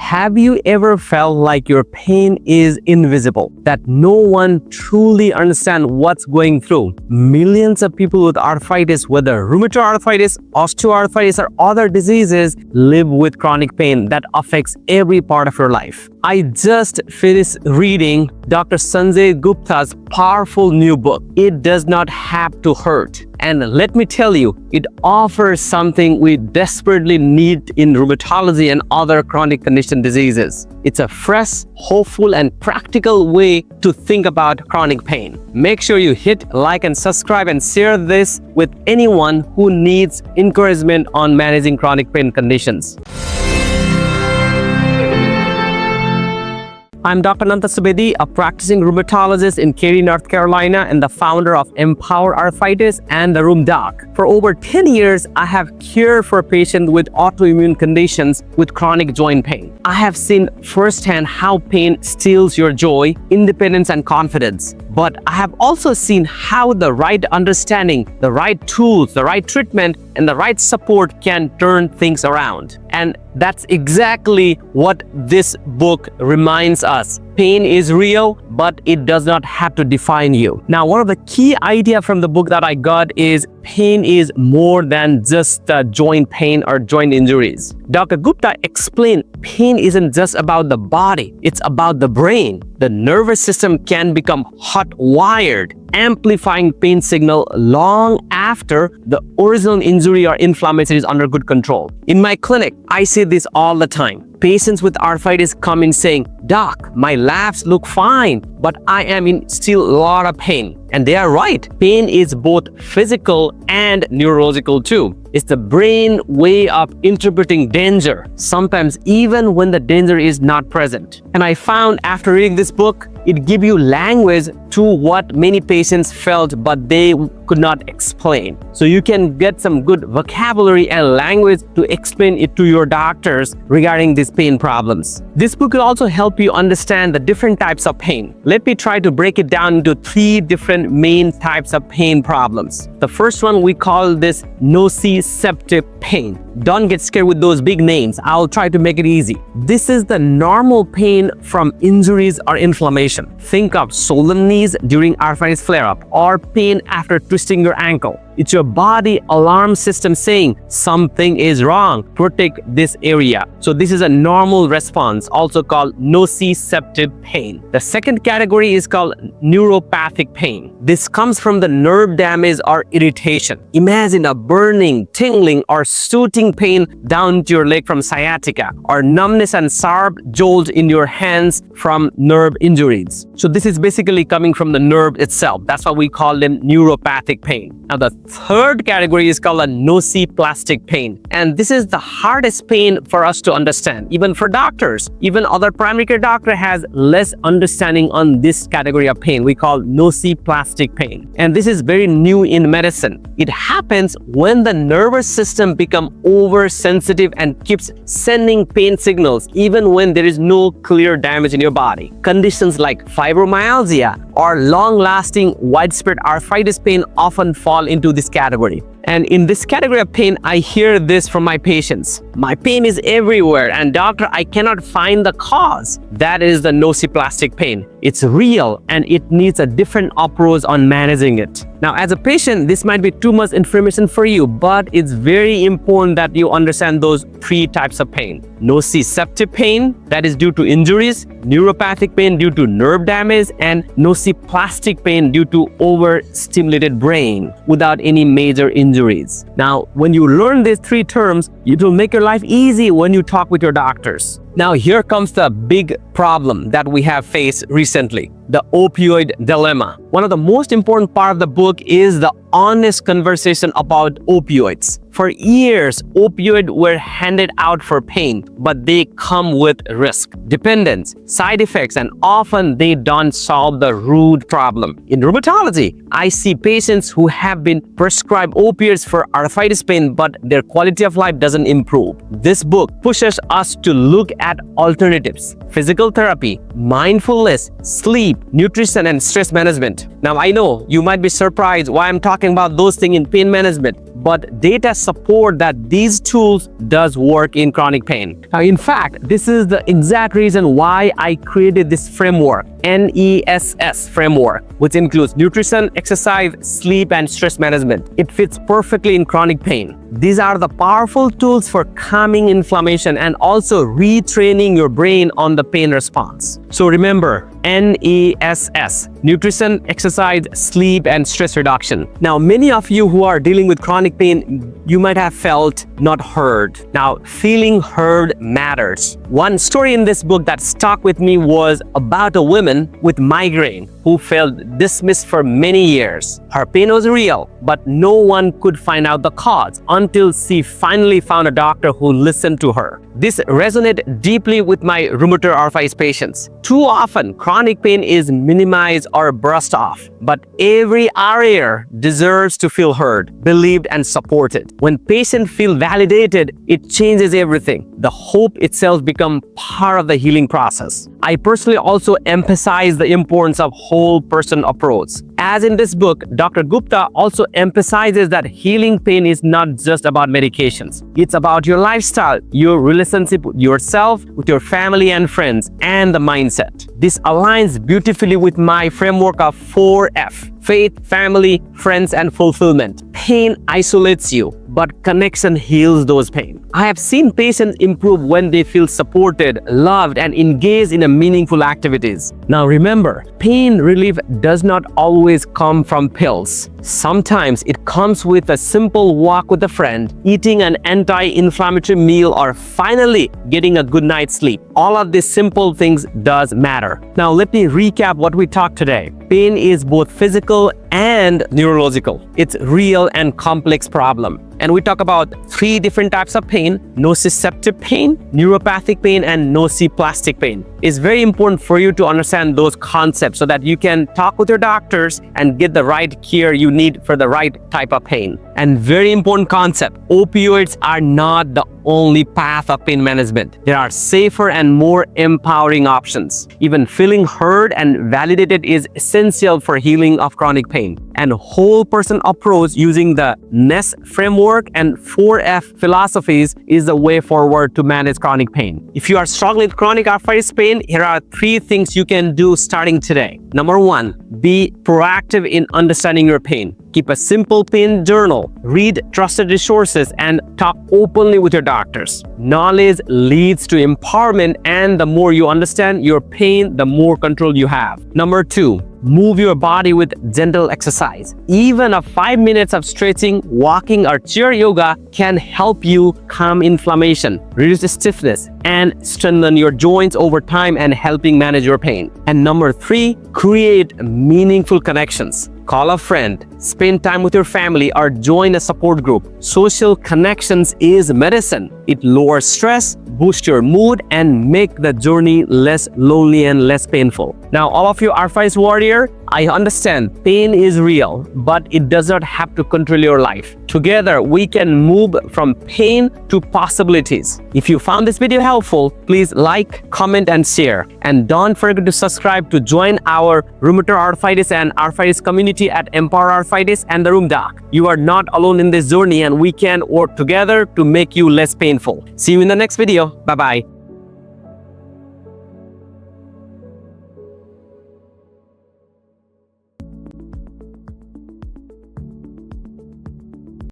Have you ever felt like your pain is invisible, that no one truly understands what's going through? Millions of people with arthritis, whether rheumatoid arthritis, osteoarthritis, or other diseases, live with chronic pain that affects every part of your life. I just finished reading Dr. Sanjay Gupta's powerful new book, It Does Not Have to Hurt. And let me tell you, it offers something we desperately need in rheumatology and other chronic condition diseases. It's a fresh, hopeful, and practical way to think about chronic pain. Make sure you hit like and subscribe and share this with anyone who needs encouragement on managing chronic pain conditions. I'm Dr. Ananta Subedi, a practicing rheumatologist in Cary, North Carolina, and the founder of Empower Arthritis and the Room Doc. For over 10 years, I have cared for patients with autoimmune conditions with chronic joint pain. I have seen firsthand how pain steals your joy, independence, and confidence. But I have also seen how the right understanding, the right tools, the right treatment, and the right support can turn things around. And that's exactly what this book reminds us. Pain is real, but it does not have to define you. Now, one of the key ideas from the book that I got is pain is more than just joint pain or joint injuries. Dr. Gupta explained pain isn't just about the body, it's about the brain. The nervous system can become hot-wired, amplifying pain signal long after the original injury or inflammation is under good control. In my clinic, I see this all the time. Patients with arthritis come in saying, "Doc, my labs look fine, but I am in still a lot of pain." And they are right. Pain is both physical and neurological too. It's the brain way of interpreting danger, sometimes even when the danger is not present. And I found after reading this book, it gives you language to what many patients felt but they could not explain. So you can get some good vocabulary and language to explain it to your doctors regarding these pain problems. This book will also help you understand the different types of pain. Let me try to break it down into 3 different main types of pain problems. The first one, we call this nociceptive pain. Don't get scared with those big names. I'll try to make it easy. This is the normal pain from injuries or inflammation. Think of swollen knees during arthritis flare-up or pain after twisting your ankle. It's your body alarm system saying something is wrong. Protect this area. So this is a normal response, also called nociceptive pain. The second category is called neuropathic pain. This comes from the nerve damage or irritation. Imagine a burning, tingling, or shooting pain down to your leg from sciatica, or numbness and sharp jolt in your hands from nerve injuries. So this is basically coming from the nerve itself. That's why we call them neuropathic pain. Now the third category is called a nociplastic pain. And this is the hardest pain for us to understand, even for doctors. Even other primary care doctor has less understanding on this category of pain. We call nociplastic pain. And this is very new in medicine. It happens when the nervous system becomes oversensitive and keeps sending pain signals even when there is no clear damage in your body. Conditions like fibromyalgia or long-lasting widespread arthritis pain often fall into this category. And in this category of pain, I hear this from my patients. My pain is everywhere, and doctor, I cannot find the cause. That is the nociplastic pain. It's real, and it needs a different approach on managing it. Now, as a patient, this might be too much information for you, but it's very important that you understand those 3 types of pain. Nociceptive pain, that is due to injuries, neuropathic pain due to nerve damage, and nociplastic pain due to overstimulated brain without any major injuries. Now, when you learn these 3 terms, it will make your life easy when you talk with your doctors. Now, here comes the big problem that we have faced recently, the opioid dilemma. One of the most important part of the book is the honest conversation about opioids. For years, opioids were handed out for pain, but they come with risk, dependence, side effects, and often they don't solve the root problem. In rheumatology, I see patients who have been prescribed opioids for arthritis pain, but their quality of life doesn't improve. This book pushes us to look at alternatives: physical therapy, mindfulness, sleep, nutrition, and stress management. Now, I know you might be surprised why I'm talking about those things in pain management, but data support that these tools does work in chronic pain. Now, in fact, this is the exact reason why I created this framework, NESS framework, which includes nutrition, exercise, sleep, and stress management. It fits perfectly in chronic pain. These are the powerful tools for calming inflammation and also retraining your brain on the pain response. So remember, NESS, nutrition, exercise, sleep, and stress reduction. Now, many of you who are dealing with chronic pain, you might have felt not heard. Now, feeling heard matters. One story in this book that stuck with me was about a woman with migraine who felt dismissed for many years. Her pain was real, but no one could find out the cause until she finally found a doctor who listened to her. This resonated deeply with my rheumatoid arthritis patients. Too often, chronic pain is minimized or brushed off, but every area deserves to feel heard, believed, and supported. When patients feel validated, it changes everything. The hope itself becomes part of the healing process. I personally also emphasize the importance of whole person approach. As in this book, Dr. Gupta also emphasizes that healing pain is not just about medications. It's about your lifestyle, your relationship with yourself, with your family and friends, and the mindset. This aligns beautifully with my framework of 4F: faith, family, friends, and fulfillment. Pain isolates you, but connection heals those pain. I have seen patients improve when they feel supported, loved, and engaged in meaningful activities. Now remember, pain relief does not always come from pills. Sometimes it comes with a simple walk with a friend, eating an anti-inflammatory meal, or finally getting a good night's sleep. All of these simple things does matter. Now let me recap what we talked today. Pain is both physical and neurological. It's real and complex problem. And we talk about 3 different types of pain: nociceptive pain, neuropathic pain, and nociplastic pain. It's very important for you to understand those concepts so that you can talk with your doctors and get the right care you need for the right type of pain. And very important concept, opioids are not the only path of pain management. There are safer and more empowering options. Even feeling heard and validated is essential for healing of chronic pain. And whole person approach using the NESS framework and 4F philosophies is the way forward to manage chronic pain. If you are struggling with chronic arthritis pain, here are 3 things you can do starting today. Number 1, be proactive in understanding your pain. Keep a simple pain journal, read trusted resources, and talk openly with your doctors. Knowledge leads to empowerment, and the more you understand your pain, the more control you have. Number 2, move your body with gentle exercise. Even a 5 minutes of stretching, walking, or chair yoga can help you calm inflammation, reduce stiffness, and strengthen your joints over time and helping manage your pain. And number 3, create meaningful connections. Call a friend, spend time with your family, or join a support group. Social connections is medicine. It lowers stress, boosts your mood, and make the journey less lonely and less painful. Now, all of you arthritis warrior, I understand pain is real, but it does not have to control your life. Together, we can move from pain to possibilities. If you found this video helpful, please like, comment, and share. And don't forget to subscribe to join our rheumatoid arthritis and arthritis community at Empower Arthritis and the Room Doc. You are not alone in this journey, and we can work together to make you less painful. See you in the next video. Bye-bye.